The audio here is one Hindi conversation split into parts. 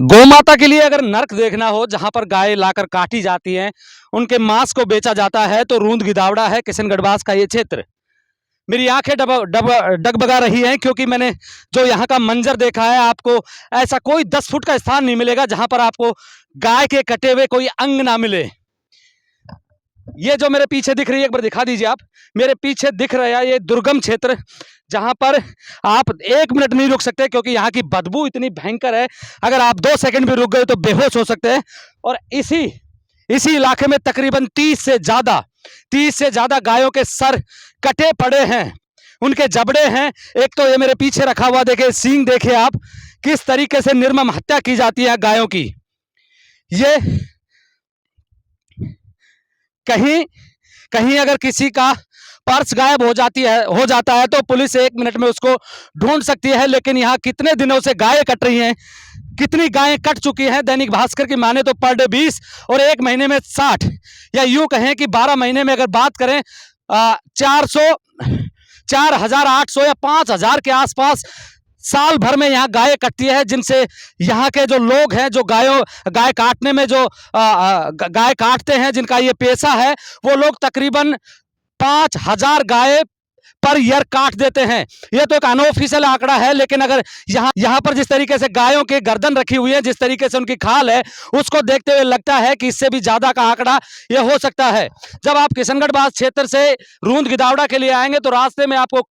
गौमाता के लिए अगर नर्क देखना हो, जहां पर गाय लाकर काटी जाती हैं, उनके मांस को बेचा जाता है, तो रूंद गिदावड़ा है किशनगढ़ का ये क्षेत्र। मेरी आंखें डगबगा रही हैं, क्योंकि मैंने जो यहाँ का मंजर देखा है, आपको ऐसा कोई 10 फुट का स्थान नहीं मिलेगा जहां पर आपको गाय के कटे हुए कोई अंग ना मिले। ये जो मेरे पीछे दिख रही है, एक बार दिखा दीजिए आप। मेरे पीछे दिख रहा है ये दुर्गम क्षेत्र, जहां पर आप 1 मिनट नहीं रुक सकते, क्योंकि यहाँ की बदबू इतनी भयंकर है। अगर आप 2 सेकंड भी रुक गए तो बेहोश हो सकते हैं। और इसी इसी इलाके में तकरीबन 30 से ज्यादा गायों के सर कटे पड़े हैं, उनके जबड़े हैं। एक तो ये मेरे पीछे रखा हुआ देखे सींग, देखे आप किस तरीके से निर्मम हत्या की जाती है गायों की। ये कहीं कहीं अगर किसी का पर्स गायब हो जाता है तो पुलिस 1 मिनट में उसको ढूंढ सकती है, लेकिन यहाँ कितने दिनों से गायें कट रही हैं, कितनी गायें कट चुकी हैं। दैनिक भास्कर की माने तो पर डे 20 और 1 महीने में 60, या यूं कहें कि 12 महीने में अगर बात करें 4,800 या 5,000 के आसपास साल भर में यहाँ गायें कटती है, जिनसे यहाँ के जो लोग हैं, जो गाय काटने में जो गाय काटते हैं, जिनका ये पेशा है, वो लोग तकरीबन 5,000 गाय पर ईयर काट देते हैं। यह तो एक अनऑफिशियल आंकड़ा है, लेकिन अगर यहाँ पर जिस तरीके से गायों के गर्दन रखी हुई है, जिस तरीके से उनकी खाल है, उसको देखते हुए लगता है कि इससे भी ज्यादा का आंकड़ा यह हो सकता है। जब आप किशनगढ़ क्षेत्र से रूंद गिदावड़ा के लिए आएंगे तो रास्ते में आपको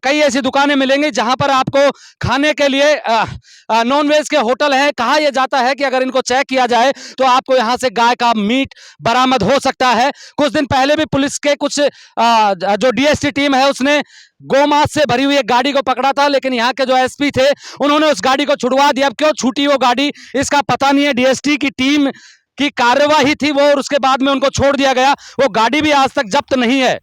कई ऐसी दुकानें मिलेंगी जहां पर आपको खाने के लिए नॉन वेज के होटल हैं। कहा यह जाता है कि अगर इनको चेक किया जाए तो आपको यहां से गाय का मीट बरामद हो सकता है। कुछ दिन पहले भी पुलिस के कुछ जो डीएसटी टीम है, उसने गोमांस से भरी हुई एक गाड़ी को पकड़ा था, लेकिन यहाँ के जो एसपी थे, उन्होंने उस गाड़ी को छुड़वा दिया। अब क्यों छूटी वो गाड़ी, इसका पता नहीं है। डीएसटी की टीम की कार्यवाही थी वो, और उसके बाद में उनको छोड़ दिया गया। वो गाड़ी भी आज तक जब्त नहीं है।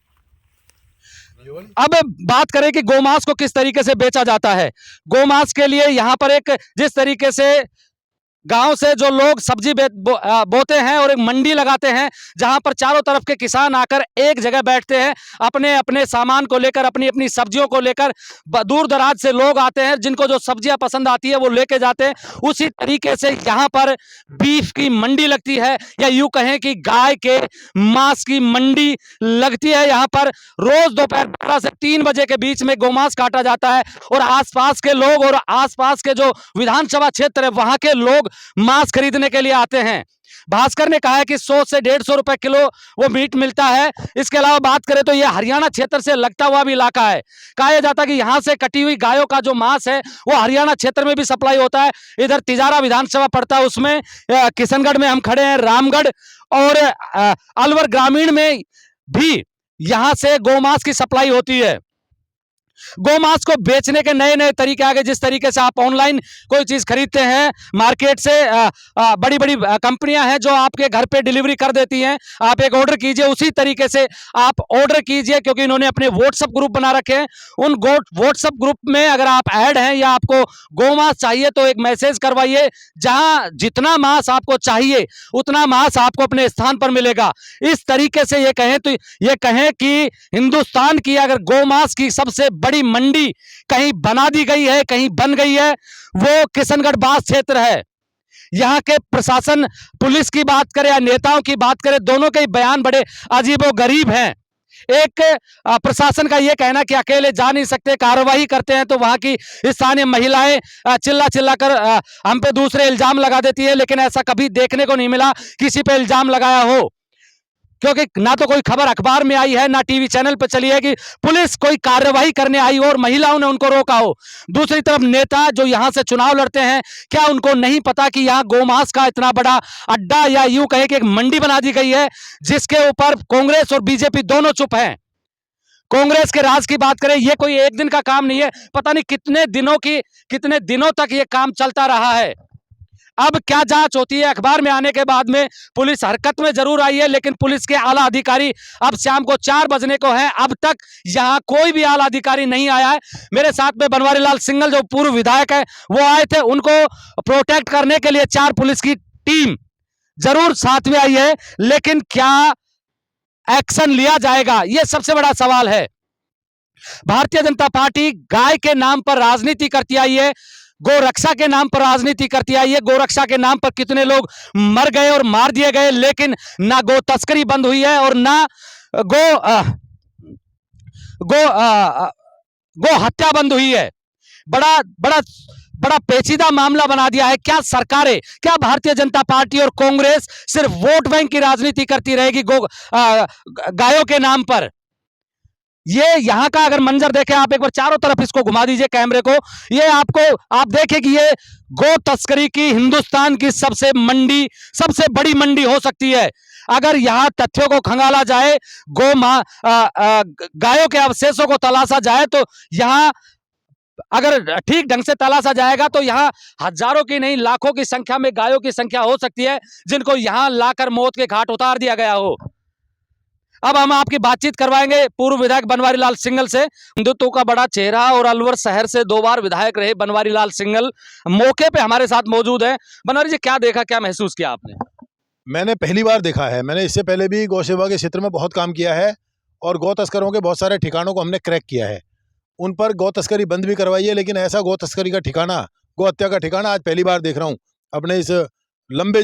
अब बात करें कि गोमांस को किस तरीके से बेचा जाता है। गोमांस के लिए यहां पर एक जिस तरीके से गांव से जो लोग सब्जी बोते हैं और एक मंडी लगाते हैं, जहां पर चारों तरफ के किसान आकर एक जगह बैठते हैं, अपने अपने सामान को लेकर, अपनी अपनी सब्जियों को लेकर। दूर दराज से लोग आते हैं, जिनको जो सब्जियां पसंद आती है वो लेके जाते हैं। उसी तरीके से यहां पर बीफ की मंडी लगती है, या यूं कहें कि गाय के मांस की मंडी लगती है। यहां पर रोज दोपहर 12 से 3 बजे के बीच में गोमांस काटा जाता है, और आसपास के लोग और आसपास के जो विधानसभा क्षेत्र है, वहां के लोग मांस खरीदने के लिए आते हैं। भास्कर ने कहा है कि 100 से 150 रुपए किलो वो मीट मिलता है। इसके अलावा बात करें तो यह हरियाणा क्षेत्र से लगता हुआ भी इलाका है। कहा जाता है कि यहां से कटी हुई गायों का जो मांस है वो हरियाणा क्षेत्र में भी सप्लाई होता है। इधर तिजारा विधानसभा पड़ता है, उसमें किशनगढ़ में हम खड़े हैं, रामगढ़ और अलवर ग्रामीण में भी यहां से गोमांस की सप्लाई होती है। गोमांस को बेचने के नए नए तरीके आ गए। जिस तरीके से आप ऑनलाइन कोई चीज खरीदते हैं मार्केट से, बड़ी बड़ी कंपनियां हैं जो आपके घर पे डिलीवरी कर देती हैं। आप एक ऑर्डर कीजिए, उसी तरीके से आप ऑर्डर कीजिए, क्योंकि इन्होंने अपने व्हाट्सएप ग्रुप बना रखे हैं। उन व्हाट्सएप ग्रुप में अगर आप ऐड हैं या आपको गोमांस चाहिए तो एक मैसेज करवाइए, जहां जितना मांस आपको चाहिए उतना मांस आपको अपने स्थान पर मिलेगा। इस तरीके से ये कहें कि हिंदुस्तान की अगर गोमांस की सबसे बड़ी मंडी कहीं बना दी गई है, कहीं बन गई है, वो किशनगढ़ क्षेत्र है। यहां के प्रशासन, पुलिस की बात करें या नेताओं की बात करें, दोनों के बयान बड़े अजीबोगरीब हैं। एक प्रशासन का यह कहना कि अकेले जा नहीं सकते, कार्रवाई करते हैं तो वहां की स्थानीय महिलाएं चिल्ला चिल्ला कर हम पे दूसरे इल्जाम लगा देती है, लेकिन ऐसा कभी देखने को नहीं मिला किसी पे इल्जाम लगाया हो, क्योंकि ना तो कोई खबर अखबार में आई है, ना टीवी चैनल पर चली है कि पुलिस कोई कार्रवाई करने आई हो और महिलाओं ने उनको रोका हो। दूसरी तरफ नेता जो यहां से चुनाव लड़ते हैं, क्या उनको नहीं पता कि यहां गोमांस का इतना बड़ा अड्डा, या यूं कहे कि एक मंडी बना दी गई है, जिसके ऊपर कांग्रेस और बीजेपी दोनों चुप हैं। कांग्रेस के राज की बात करें, यह कोई एक दिन का काम नहीं है, पता नहीं कितने दिनों तक यह काम चलता रहा है। अब क्या जांच होती है, अखबार में आने के बाद में पुलिस हरकत में जरूर आई है, लेकिन पुलिस के आला अधिकारी, अब शाम को 4 बजने को है, अब तक यहां कोई भी आला अधिकारी नहीं आया है। मेरे साथ में बनवारी लाल सिंघल जो पूर्व विधायक है वो आए थे, उनको प्रोटेक्ट करने के लिए 4 पुलिस की टीम जरूर साथ में आई है, लेकिन क्या एक्शन लिया जाएगा, यह सबसे बड़ा सवाल है। भारतीय जनता पार्टी गाय के नाम पर राजनीति करती आई है। गोरक्षा के नाम पर राजनीति करती आई है। गोरक्षा के नाम पर कितने लोग मर गए और मार दिए गए, लेकिन ना गो तस्करी बंद हुई है और ना गो गो गो हत्या बंद हुई है। बड़ा बड़ा बड़ा पेचीदा मामला बना दिया है। क्या सरकारें, क्या भारतीय जनता पार्टी और कांग्रेस सिर्फ वोट बैंक की राजनीति करती रहेगी गायों के नाम पर? ये यहां का अगर मंजर देखें आप, एक बार चारों तरफ इसको घुमा दीजिए कैमरे को, ये आपको आप देखें कि ये गो तस्करी की हिंदुस्तान की सबसे बड़ी मंडी हो सकती है। अगर यहां तथ्यों को खंगाला जाए, गायों के अवशेषों को तलाशा जाए, तो यहां अगर ठीक ढंग से तलाशा जाएगा तो यहां हजारों की नहीं लाखों की संख्या में गायों की संख्या हो सकती है, जिनको यहां लाकर मौत के घाट उतार दिया गया हो। अब हम आपकी बातचीत करवाएंगे पूर्व विधायक बनवारी लाल सिंघल से। हिंदुत्व का बड़ा चेहरा और अलवर शहर से 2 बार विधायक रहे बनवारी लाल सिंघल मौके पे हमारे साथ मौजूद है। बनवारी जी, क्या देखा, क्या महसूस किया आपने? मैंने पहली बार देखा है। मैंने इससे पहले भी गौ सेवा के क्षेत्र में बहुत काम किया है और गौ तस्करों के बहुत सारे ठिकानों को हमने क्रैक किया है। उन पर गौ तस्करी बंद भी करवाई है, लेकिन ऐसा गौ तस्करी का ठिकाना, गौ हत्या का ठिकाना आज पहली बार देख रहा हूँ अपने इस लंबे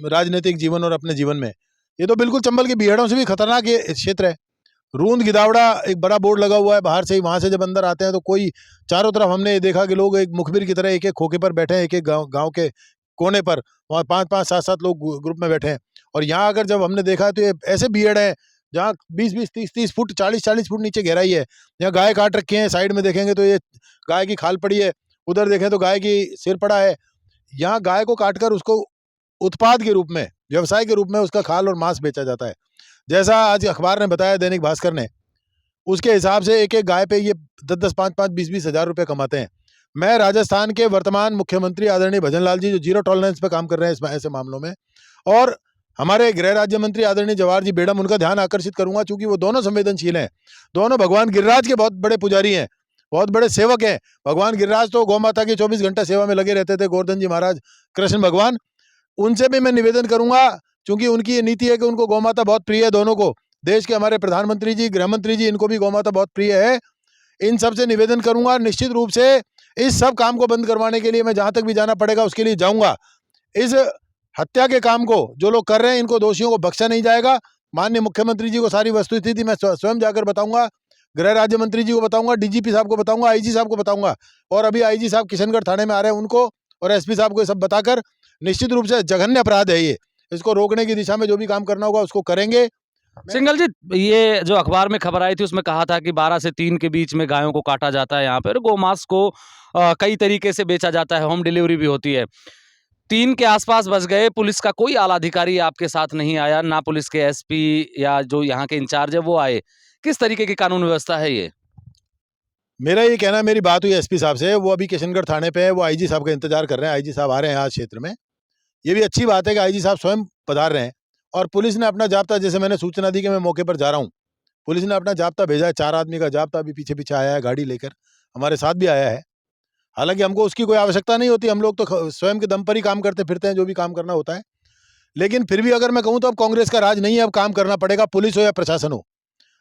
राजनीतिक जीवन और अपने जीवन में। ये तो बिल्कुल चंबल की बीहड़ों से भी खतरनाक ये क्षेत्र है। रूंद गिदावड़ा एक बड़ा बोर्ड लगा हुआ है बाहर से ही, वहाँ से जब अंदर आते हैं तो कोई चारों तरफ हमने ये देखा कि लोग एक मुखबिर की तरह एक एक खोखे पर बैठे हैं, एक एक गाँव के कोने पर, वहाँ 5-5, 7-7 लोग ग्रुप में बैठे हैं। और यहाँ अगर जब हमने देखा तो ये ऐसे बीहड़ है जहाँ 20-20, 30-30 फुट, 40-40 फुट नीचे गहराई है। यहाँ गाय काट रखी है, साइड में देखेंगे तो ये गाय की खाल पड़ी है, उधर देखें तो गाय की सिर पड़ा है। यहाँ गाय को काटकर उसको उत्पाद के रूप में, व्यवसाय के रूप में उसका खाल और मांस बेचा जाता है। जैसा आज अखबार ने बताया, दैनिक भास्कर ने, उसके हिसाब से एक एक गाय पे ये 10-10, 5-5, 20-20 हज़ार रुपये कमाते हैं। मैं राजस्थान के वर्तमान मुख्यमंत्री आदरणीय भजन लाल जी, जो जीरो टॉलरेंस पे काम कर रहे हैं ऐसे मामलों में, और हमारे गृह राज्य मंत्री आदरणीय जवाहर जी बेडम, उनका ध्यान आकर्षित करूंगा, चूंकि वो दोनों संवेदनशील हैं। दोनों भगवान गिरिराज के बहुत बड़े पुजारी हैं, बहुत बड़े सेवक हैं। भगवान गिरिराज तो गौ माता की 24 घंटा सेवा में लगे रहते थे, गोवर्धन जी महाराज, कृष्ण भगवान। उनसे भी मैं निवेदन करूंगा, क्योंकि उनकी ये नीति है कि उनको गौ माता बहुत प्रिय है। दोनों को, देश के हमारे प्रधानमंत्री जी, गृह मंत्री जी, इनको भी गौ माता बहुत प्रिय है। इन सब से निवेदन करूंगा, निश्चित रूप से इस सब काम को बंद करवाने के लिए मैं जहां तक भी जाना पड़ेगा उसके लिए जाऊंगा। इस हत्या के काम को जो लोग कर रहे हैं, इनको दोषियों को बख्शा नहीं जाएगा। माननीय मुख्यमंत्री जी को सारी वस्तुस्थिति मैं स्वयं जाकर बताऊंगा, गृह राज्य मंत्री जी को बताऊंगा, डीजीपी साहब को बताऊंगा, आईजी साहब को बताऊंगा, और अभी आईजी साहब किशनगढ़ थाने में आ रहे हैं, उनको और एसपी साहब को ये सब बताकर, निश्चित रूप से जघन्य अपराध है ये, इसको रोकने की दिशा में जो भी काम करना होगा उसको करेंगे। सिंघल जी, ये जो अखबार में खबर आई थी उसमें कहा था कि 12 से 3 के बीच में गायों को काटा जाता है यहाँ पर, गोमांस को कई तरीके से बेचा जाता है, होम डिलीवरी भी होती है। 3 के आसपास बज गए, पुलिस का कोई आला अधिकारी आपके साथ नहीं आया, ना पुलिस के एसपी या जो यहाँ के इंचार्ज है वो आए। किस तरीके की कानून व्यवस्था है ये? मेरा ये कहना, मेरी बात हुई एसपी साहब से, वो अभी किशनगढ़ थाने पे है, वो आईजी साहब का इंतजार कर रहे हैं। आईजी साहब आ रहे हैं आज क्षेत्र में। ये भी अच्छी बात है कि आईजी साहब स्वयं पधार रहे हैं, और पुलिस ने अपना जाब्ता, जैसे मैंने सूचना दी कि मैं मौके पर जा रहा हूँ, पुलिस ने अपना जाब्ता भेजा है। 4 आदमी का जाब्ता अभी पीछे पीछे आया है, गाड़ी लेकर हमारे साथ भी आया है। हालांकि हमको उसकी कोई आवश्यकता नहीं होती, हम लोग तो स्वयं के दम पर ही काम करते फिरते हैं, जो भी काम करना होता है। लेकिन फिर भी अगर मैं कहूँ तो अब कांग्रेस का राज नहीं है, अब काम करना पड़ेगा, पुलिस हो या प्रशासन हो।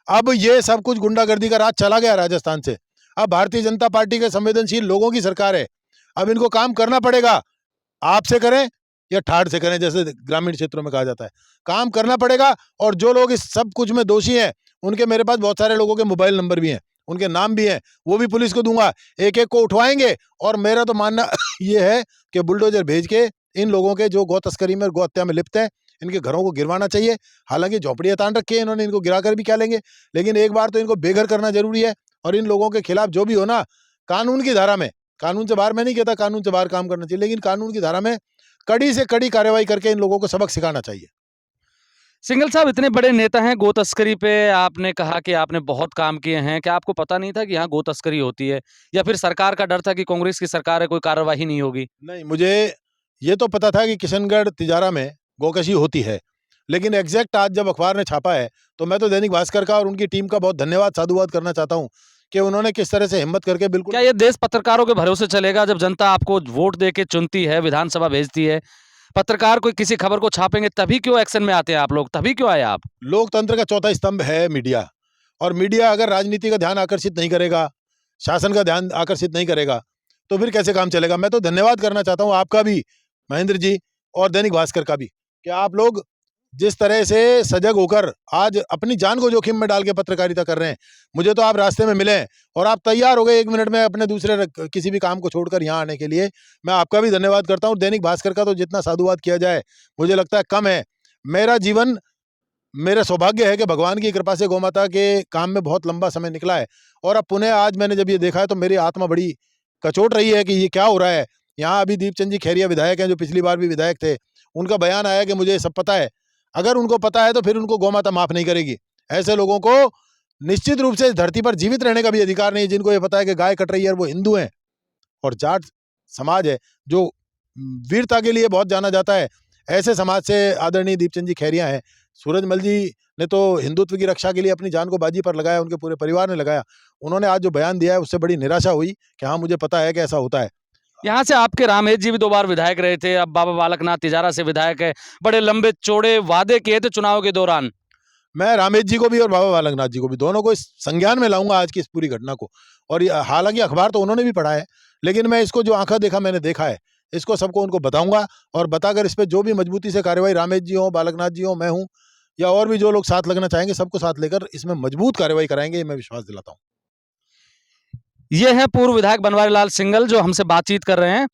अब ये सब कुछ गुंडागर्दी का राज चला गया राजस्थान से। अब भारतीय जनता पार्टी के संवेदनशील लोगों की सरकार है। अब इनको काम करना पड़ेगा, आपसे करें या ठाड़ से करें, जैसे ग्रामीण क्षेत्रों में कहा जाता है, काम करना पड़ेगा। और जो लोग इस सब कुछ में दोषी हैं, उनके मेरे पास बहुत सारे लोगों के मोबाइल नंबर भी हैं, उनके नाम भी हैं, वो भी पुलिस को दूंगा, एक एक को उठवाएंगे। और मेरा तो मानना ये है कि बुलडोजर भेज के इन लोगों के जो गौ तस्करी में, गौ हत्या में लिप्त हैं, इनके घरों को गिरवाना चाहिए। हालांकि झोपड़ियां तान रखी है इन्होंने, इनको गिराकर भी क्या लेंगे, लेकिन एक बार तो इनको बेघर करना जरूरी है। और इन लोगों के खिलाफ जो भी हो ना, कानून की धारा में, कानून से बाहर, मैं नहीं कहता कानून से बाहर काम करना चाहिए, लेकिन कानून की धारा में कड़ी से कड़ी कार्रवाई करके इन लोगों को सबक सिखाना चाहिए। सिंघल साहब, इतने बड़े नेता हैं, गो तस्करी पे आपने कहा कि आपने बहुत काम किए हैं, क्या आपको पता नहीं था कि यहाँ गो तस्करी होती है, या फिर सरकार का डर था कि कांग्रेस की सरकार है, कोई कार्रवाई नहीं होगी? नहीं, मुझे ये तो पता था कि किशनगढ़ तिजारा में गोकशी होती है, लेकिन एग्जैक्ट आज जब अखबार ने छापा है, तो मैं तो दैनिक भास्कर का और उनकी टीम का बहुत धन्यवाद, साधुवाद करना चाहता हूँ कि उन्होंने किस तरह से हिम्मत करके, बिल्कुल। क्या ये देश पत्रकारों के भरोसे चलेगा? जब जनता आपको वोट दे के चुनती है, विधानसभा भेजती है, पत्रकार कोई किसी खबर को छापेंगे, तभी क्यों एक्शन में आते हैं आप लोग, तभी क्यों आए आप? लोकतंत्र का चौथा स्तंभ है मीडिया, और मीडिया अगर राजनीति का ध्यान आकर्षित नहीं करेगा, शासन का ध्यान आकर्षित नहीं करेगा, तो फिर कैसे काम चलेगा। मैं तो धन्यवाद करना चाहता हूँ आपका भी, महेंद्र जी, और दैनिक भास्कर का भी, कि आप लोग जिस तरह से सजग होकर आज अपनी जान को जोखिम में डाल के पत्रकारिता कर रहे हैं। मुझे तो आप रास्ते में मिले हैं और आप तैयार हो गए 1 मिनट में अपने दूसरे किसी भी काम को छोड़कर यहाँ आने के लिए। मैं आपका भी धन्यवाद करता हूँ। दैनिक भास्कर का तो जितना साधुवाद किया जाए मुझे लगता है कम है। मेरा जीवन, मेरा सौभाग्य है कि भगवान की कृपा से गौ माता के काम में बहुत लंबा समय निकला है, और अब पुनः आज मैंने जब ये देखा है तो मेरी आत्मा बड़ी कचोट रही है कि ये क्या हो रहा है। यहाँ अभी दीपचंद जी खैरिया विधायक हैं, जो पिछली बार भी विधायक थे। उनका बयान आया कि मुझे सब पता है। अगर उनको पता है तो फिर उनको गौ माता माफ नहीं करेगी। ऐसे लोगों को निश्चित रूप से इस धरती पर जीवित रहने का भी अधिकार नहीं है, जिनको ये पता है कि गाय कट रही है और वो हिंदू हैं और जाट समाज है जो वीरता के लिए बहुत जाना जाता है। ऐसे समाज से आदरणीय दीपचंद जी खैरिया हैं। सूरजमल जी ने तो हिंदुत्व की रक्षा के लिए अपनी जान को बाजी पर लगाया, उनके पूरे परिवार ने लगाया। उन्होंने आज जो बयान दिया है उससे बड़ी निराशा हुई कि हाँ, मुझे पता है कि ऐसा होता है। यहाँ से आपके रामेश जी भी 2 बार विधायक रहे थे, अब बाबा बालकनाथ तिजारा से विधायक है। बड़े लंबे चौड़े वादे किए थे चुनाव के दौरान। मैं रामेश जी को भी और बाबा बालकनाथ जी को भी, दोनों को इस संज्ञान में लाऊंगा आज की इस पूरी घटना को। और हालांकि अखबार तो उन्होंने भी पढ़ा है, लेकिन मैं इसको जो आंखा देखा मैंने देखा है, इसको सबको उनको बताऊंगा और बताकर इस पे जो भी मजबूती से कार्रवाई, रामेश जी हो, बालकनाथ जी हो, मैं हूँ, या और भी जो लोग साथ लगना चाहेंगे, सबको साथ लेकर इसमें मजबूत कार्रवाई कराएंगे, ये मैं विश्वास दिलाता हूँ। ये है पूर्व विधायक बनवारी लाल सिंघल जो हमसे बातचीत कर रहे हैं।